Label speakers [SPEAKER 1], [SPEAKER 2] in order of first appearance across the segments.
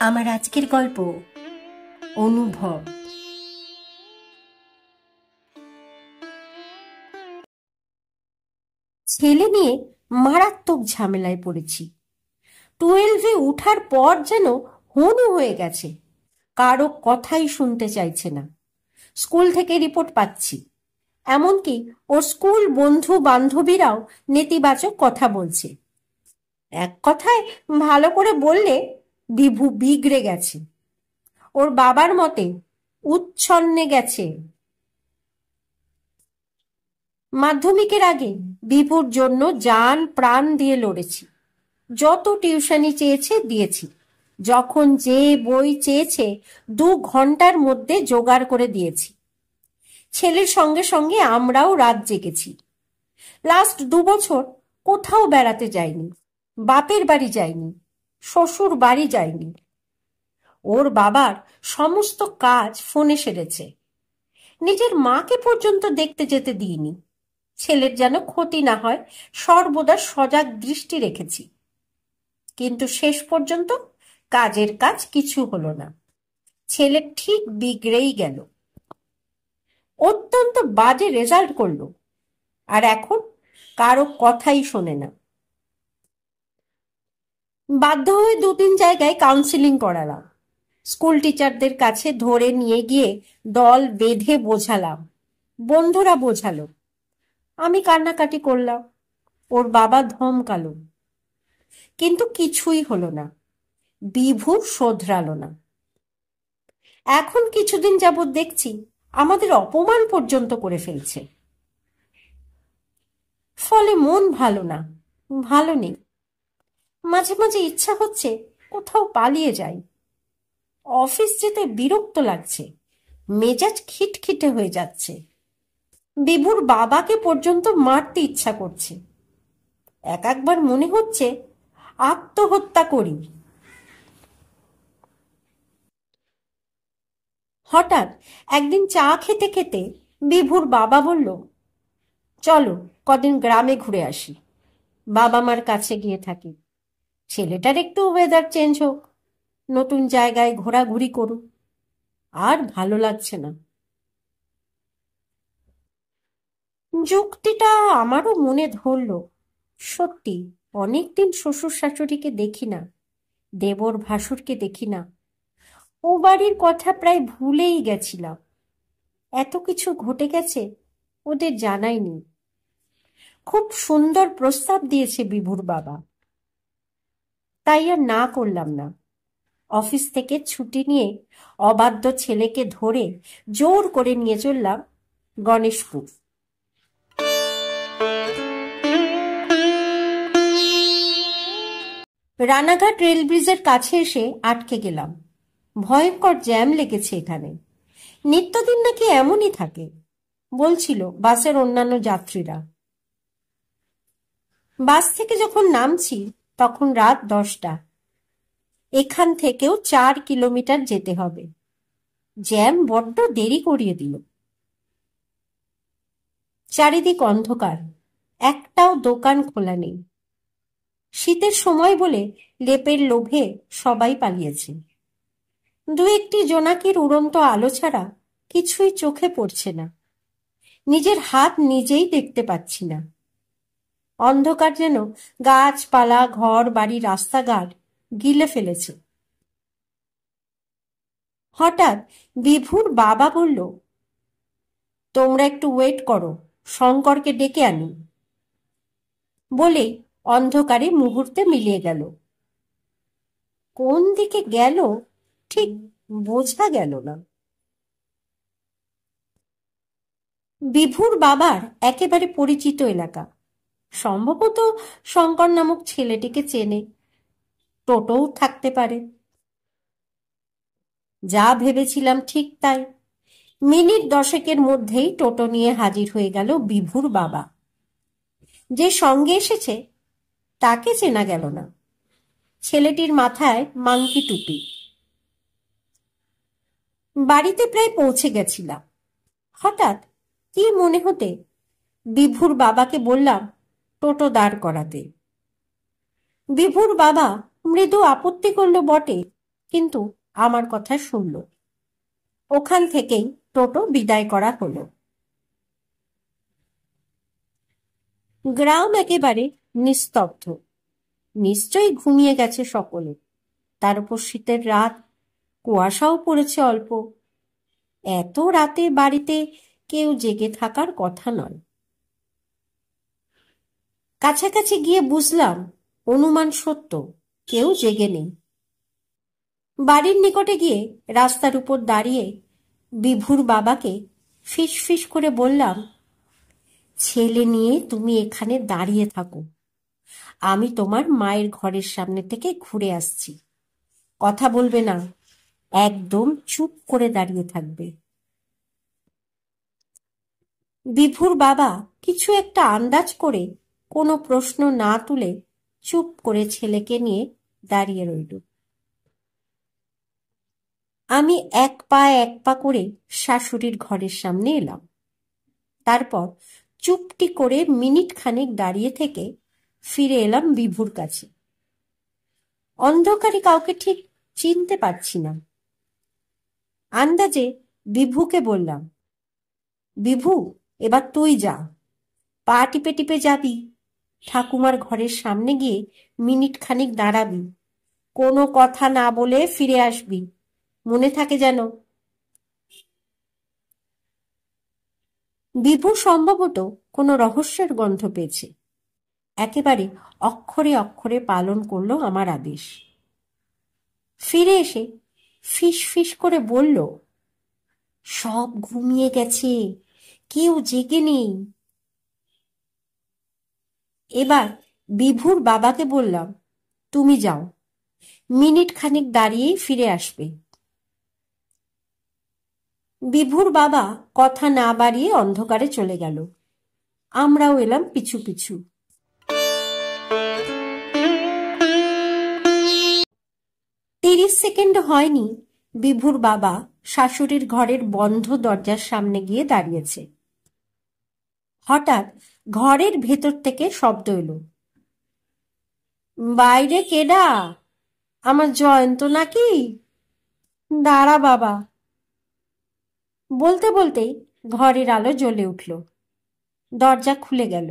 [SPEAKER 1] আমার আজকের গল্প অনুভব। ছেলে নিয়ে মারাত্মক ঝামেলায় পড়েছি। 12-এ উঠার পর যেন হনু হয়ে গেছে, কারো কথাই শুনতে চাইছে না। স্কুল থেকে রিপোর্ট পাচ্ছি, এমনকি ওর স্কুল বন্ধু বান্ধবীরাও নেতিবাচক কথা বলছে। এক কথায় ভালো করে বললে বিভু বিগড়ে গেছে, ওর বাবার মতে উচ্ছন্নে গেছে। মাধ্যমিকের আগে বিপুর জন্য জান প্রাণ দিয়ে লড়েছি। যত টিউশনি চেয়েছে দিয়েছি, যখন যে বই চেয়েছে 2 ঘন্টার মধ্যে জোগাড় করে দিয়েছি। ছেলের সঙ্গে সঙ্গে আমরাও রাত জেগেছি। লাস্ট 2 বছর কোথাও বেড়াতে যাইনি, বাপের বাড়ি যাইনি, শ্বশুর বাড়ি যাইনি। ওর বাবার সমস্ত কাজ ফোনে সেরেছে, নিজের মাকে পর্যন্ত দেখতে যেতে দিইনি। ছেলের যেন ক্ষতি না হয় সর্বদা সজাগ দৃষ্টি রেখেছি, কিন্তু শেষ পর্যন্ত কাজের কাজ কিছু হলো না। ছেলে ঠিক বিগড়েই গেল, অত্যন্ত বাজে রেজাল্ট করলো, আর এখন কারো কথাই শোনে না। বাধ্য হয়ে 2-3 জায়গায় কাউন্সিলিং করালাম, স্কুল টিচারদের কাছে ধরে নিয়ে গিয়ে দল বেঁধে বোঝালাম, বন্ধুরা বোঝালো, আমি কান্নাকাটি করলাম, ওর বাবা ধমকালো, কিন্তু কিছুই হলো না। বিভু শোধরালো না। এখন কিছুদিন যাবৎ দেখছি আমাদের অপমান পর্যন্ত করে ফেলছে। ফলে মন ভালো না, ভালো নেই। মাঝে মাঝে ইচ্ছা হচ্ছে কোথাও পালিয়ে যাই। অফিস যেতে বিরক্ত লাগছে, মেজাজ খিটখিটে হয়ে যাচ্ছে। বিভুর বাবাকে পর্যন্ত মারতে ইচ্ছা করছে। একবার মনে হচ্ছে আত্মহত্যা করি। হঠাৎ একদিন চা খেতে খেতে বিভুর বাবা বলল, চলো কদিন গ্রামে ঘুরে আসি, বাবা মার কাছে গিয়ে থাকি। ছেলেটার একটু ওয়েদার চেঞ্জ হোক, নতুন জায়গায় ঘোরাঘুরি করুক। আর ভালো লাগছে না। যুক্তিটা আমারও মনে ধরল। সত্যি অনেকদিন শ্বশুর শাশুড়িকে দেখি না, দেবর ভাসুরকে দেখি না। ও বাড়ির কথা প্রায় ভুলেই গেছিলাম। এত কিছু ঘটে গেছে, ওদের জানাইনি। খুব সুন্দর প্রস্তাব দিয়েছে বিভুর বাবা, তাই আর না করলাম না। অফিস থেকে ছুটি নিয়ে অবাধ্য ছেলেকে ধরে জোর করে নিয়ে চললাম গণেশপুর। রানাঘাট রেল ব্রিজের কাছে এসে আটকে গেলাম। ভয়ঙ্কর জ্যাম লেগেছে এখানে। নিত্যদিন নাকি এমনই থাকে বলছিল বাসের অন্যান্য যাত্রীরা। বাস থেকে যখন নামছি তখন রাত 10টা। এখান থেকেও 4 কিলোমিটার যেতে হবে। জ্যাম বড্ড দেরি করিয়ে দিল। চারিদিক অন্ধকার, একটাও দোকান খোলা নেই। শীতের সময় বলে লেপের লোভে সবাই পালিয়েছে। 2-1টি জোনাকির উড়ন্ত আলো ছাড়া কিছুই চোখে পড়ছে না। নিজের হাত নিজেই দেখতে পাচ্ছি না। অন্ধকার যেন গাছপালা, ঘর বাড়ি, রাস্তাঘাট গিলে ফেলেছে। হঠাৎ বিভুর বাবা বলল, তোমরা একটু ওয়েট করো, শঙ্করকে ডেকে আনি। বলেই অন্ধকারে মুহূর্তে মিলিয়ে গেল। কোন দিকে গেল ঠিক বোঝা গেল না। বিভুর বাবার একেবারে পরিচিত এলাকা, সম্ভবত শঙ্কর নামক ছেলেটিকে চেনে। টোটোও থাকতে পারে। যা ভেবেছিলাম ঠিক তাই। মিনিট 10-এর মধ্যেই টোটো নিয়ে হাজির হয়ে গেল বিভুর বাবা। যে সঙ্গে এসেছে তাকে চেনা গেল না। ছেলেটির মাথায় মাংকি টুপি। বাড়িতে প্রায় পৌঁছে গেছিলাম। হঠাৎ কি মনে হতে বিভুর বাবাকে বললাম টোটো দাঁড় করাতে। বিভুর বাবা মৃদু আপত্তি করল বটে, কিন্তু আমার কথা শুনল। ওখান থেকেই টোটো বিদায় করা হলো। গ্রাম একেবারে নিস্তব্ধ। নিশ্চয়ই ঘুমিয়ে গেছে সকলে। তার উপর শীতের রাত, কুয়াশাও পড়েছে অল্প। এত রাতে বাড়িতে কেউ জেগে থাকার কথা নয়। কাছাকাছি গিয়ে বুঝলাম অনুমান সত্য, কেউ জেগে নেই। বাড়ির নিকটে গিয়ে রাস্তার উপর দাঁড়িয়ে বিভুর বাবাকে ফিস ফিস করে বললাম, ছেলে নিয়ে তুমি এখানে দাঁড়িয়ে থাকো, আমি তোমার মায়ের ঘরের সামনে থেকে ঘুরে আসছি। কথা বলবে না, একদম চুপ করে দাঁড়িয়ে থাকবে। বিভুর বাবা কিছু একটা আন্দাজ করে কোনো প্রশ্ন না তুলে চুপ করে ছেলেকে নিয়ে দাঁড়িয়ে রইল। আমি এক পা করে শাশুড়ির ঘরের সামনে এলাম। তারপর চুপটি করে মিনিট খানেক দাঁড়িয়ে থেকে ফিরে এলাম বিভুর কাছে। অন্ধকারে কাউকে ঠিক চিনতে পারছি না। আন্দাজে বিভুকে বললাম, বিভু, এবার তুই যা, পা টিপে টিপে যাবি, ঠাকুমার ঘরের সামনে গিয়ে মিনিট খানিক দাঁড়াবি, কোনো কথা না বলে ফিরে আসবি, মনে থাকে যেন। বিভু সম্ভবত কোনো রহস্যের গন্ধ পেয়েছে। একেবারে অক্ষরে অক্ষরে পালন করলো আমার আদেশ। ফিরে এসে ফিস ফিস করে বলল, সব ঘুমিয়ে গেছে, কেউ জেগে নেই। এবার বিভুর বাবাকে বললাম, তুমি যাও, মিনিট খানিক দাঁড়িয়েই ফিরে আসবে। বিভুর বাবা কথা না বাড়িয়ে অন্ধকারে চলে গেল। আমরাও এলাম পিছু পিছু। 30 সেকেন্ড হয়নি, বিভুর বাবা শাশুড়ির ঘরের বন্ধ দরজার সামনে গিয়ে দাঁড়িয়েছে। হঠাৎ ঘরের ভেতর থেকে শব্দ এলো, বাইরে কেডা? আমার জয়ন্ত নাকি? দাঁড়া বাবা। বলতে বলতেই ঘরের আলো জ্বলে উঠল। দরজা খুলে গেল।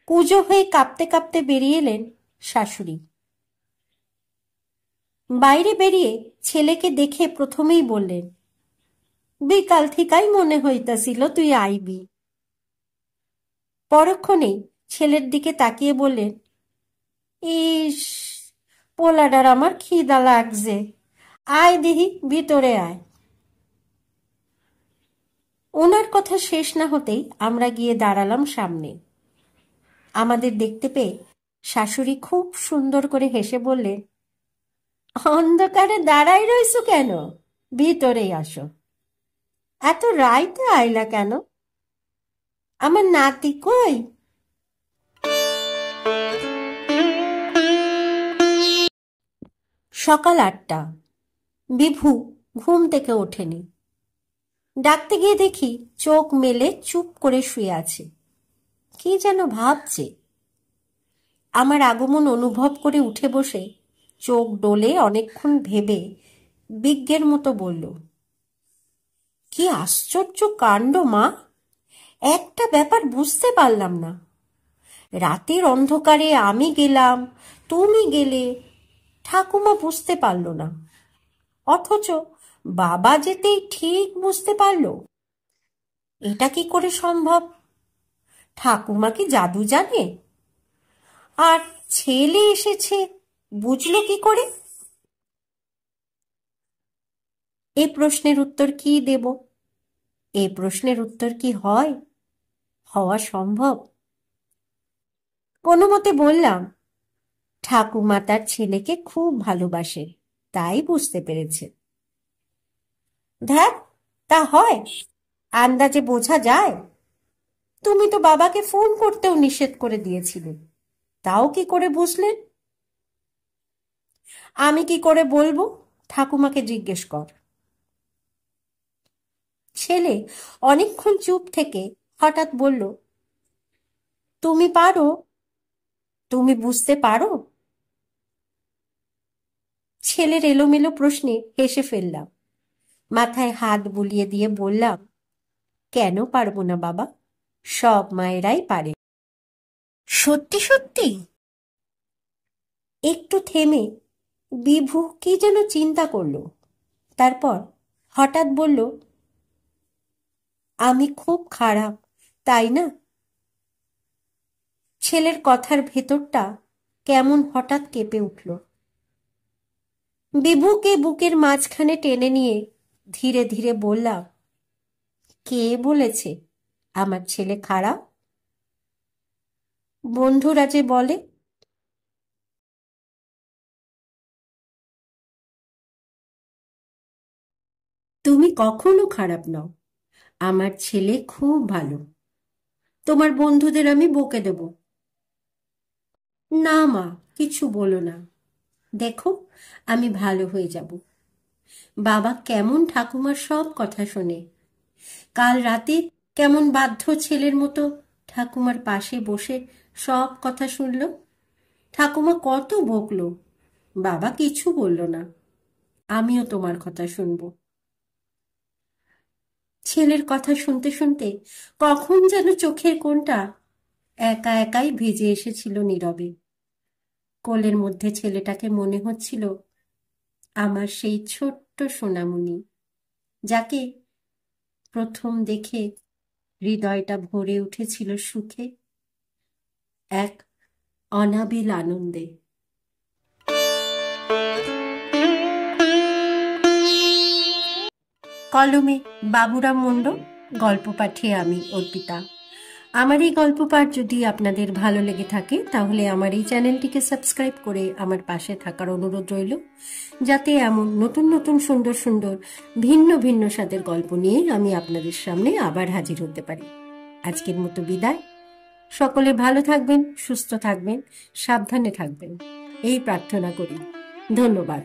[SPEAKER 1] কুঁজো হয়ে কাঁপতে কাঁপতে বেরিয়ে এলেন শাশুড়ি। বাইরে বেরিয়ে ছেলেকে দেখে প্রথমেই বললেন, বিকাল থেকেই মনে হইতাছিল তুই আইবি। পরক্ষণেই ছেলের দিকে তাকিয়ে বললেন, ইস, পোলাডার আমার খিদা লাগছে, আয় দিহি, ভিতরে আয়। ওনার কথা শেষ না হতেই আমরা গিয়ে দাঁড়ালাম সামনে। আমাদের দেখতে পেয়ে শাশুড়ি খুব সুন্দর করে হেসে বললেন, অন্ধকারে দাঁড়াই রইছো কেন? ভিতরেই আসো। এত রাইতে আইলা কেন? আমার নাতি কই? সকাল 8টা। বিভু ঘুম থেকে ওঠেনি। ডাকতে গিয়ে দেখি চোখ মেলে চুপ করে শুয়ে আছে, কি যেন ভাবছে। আমার আগমন অনুভব করে উঠে বসে চোখ ডোলে অনেকক্ষণ ভেবে বিজ্ঞের মতো বলল, কি আশ্চর্য কাণ্ড মা, একটা ব্যাপার বুঝতে পারলাম না। রাতের অন্ধকারে আমি গেলাম, তুমি গেলে, ঠাকুমা বুঝতে পারল না, অথচ বাবা যেতেই ঠিক বুঝতে পারল। এটা কি করে সম্ভব? ঠাকুমা কি জাদু জানে? আর ছেলে এসেছে বুঝলো কি করে? এই প্রশ্নের উত্তর কি দেব? এই প্রশ্নের উত্তর কি হয়, হওয়া সম্ভব? কোনো মতে বললাম, ঠাকুমা তার ছেলেকে খুব ভালোবাসে, তাই বুঝতে পেরেছে। ধ্যাত, তা হয়? আন্দাজে বোঝা যায়? তুমি তো বাবাকে ফোন করতেও নিষেধ করে দিয়েছিলে, তাও কি করে বুঝলেন? আমি কি করে বলবো, ঠাকুমাকে জিজ্ঞেস কর। ছেলে অনেকক্ষণ চুপ থেকে হঠাৎ বলল, তুমি পারো? তুমি বুঝতে পারো? ছেলের এলোমেলো প্রশ্নে হেসে ফেললাম। মাথায় হাত বুলিয়ে দিয়ে বললাম, কেন পারবো না বাবা, সব মায়েরাই পারে। সত্যি সত্যি? একটু থেমে বিভু কি যেন চিন্তা করলো, তারপর হঠাৎ বলল, আমি খুব খারাপ, তাই না? ছেলের কথার ভেতরটা কেমন হঠাৎ কেঁপে উঠল। বিভুকে বুকের মাঝখানে টেনে নিয়ে ধীরে ধীরে বললাম, কে বলেছে আমার ছেলে খারাপ? বন্ধুরা যে বলে। তুমি কখনো খারাপ নও, আমার ছেলে খুব ভালো। তোমার বন্ধুদের আমি বকে দেব। না মা, কিছু বলো না, দেখো আমি ভালো হয়ে যাব। বাবা কেমন ঠাকুমার সব কথা শোনে। কাল রাতে কেমন বাধ্য ছেলের মতো ঠাকুমার পাশে বসে সব কথা শুনল। ঠাকুমা কত বকলো, বাবা কিছু বলল না। আমিও তোমার কথা শুনবো। ছেলের কথা শুনতে শুনতে কখন যেন চোখের কোণটা একা একাই ভিজে এসেছিল নীরবে। কোলের মধ্যে ছেলেটাকে মনে হচ্ছিল আমার সেই ছোট্ট সোনামণি, যাকে প্রথম দেখে হৃদয়টা ভরে উঠেছিল সুখে, এক অনাবিল আনন্দে। কলমে বাবুরাম মণ্ডল, গল্প পাঠে আমি অর্পিতা। আমার এই গল্প পাঠ যদি আপনাদের ভালো লেগে থাকে তাহলে আমার এই চ্যানেলটিকে সাবস্ক্রাইব করে আমার পাশে থাকার অনুরোধ রইল, যাতে এমন নতুন নতুন সুন্দর সুন্দর ভিন্ন ভিন্ন স্বাদের গল্প নিয়ে আমি আপনাদের সামনে আবার হাজির হতে পারি। আজকের মতো বিদায়। সকলে ভালো থাকবেন, সুস্থ থাকবেন, সাবধানে থাকবেন, এই প্রার্থনা করি। ধন্যবাদ।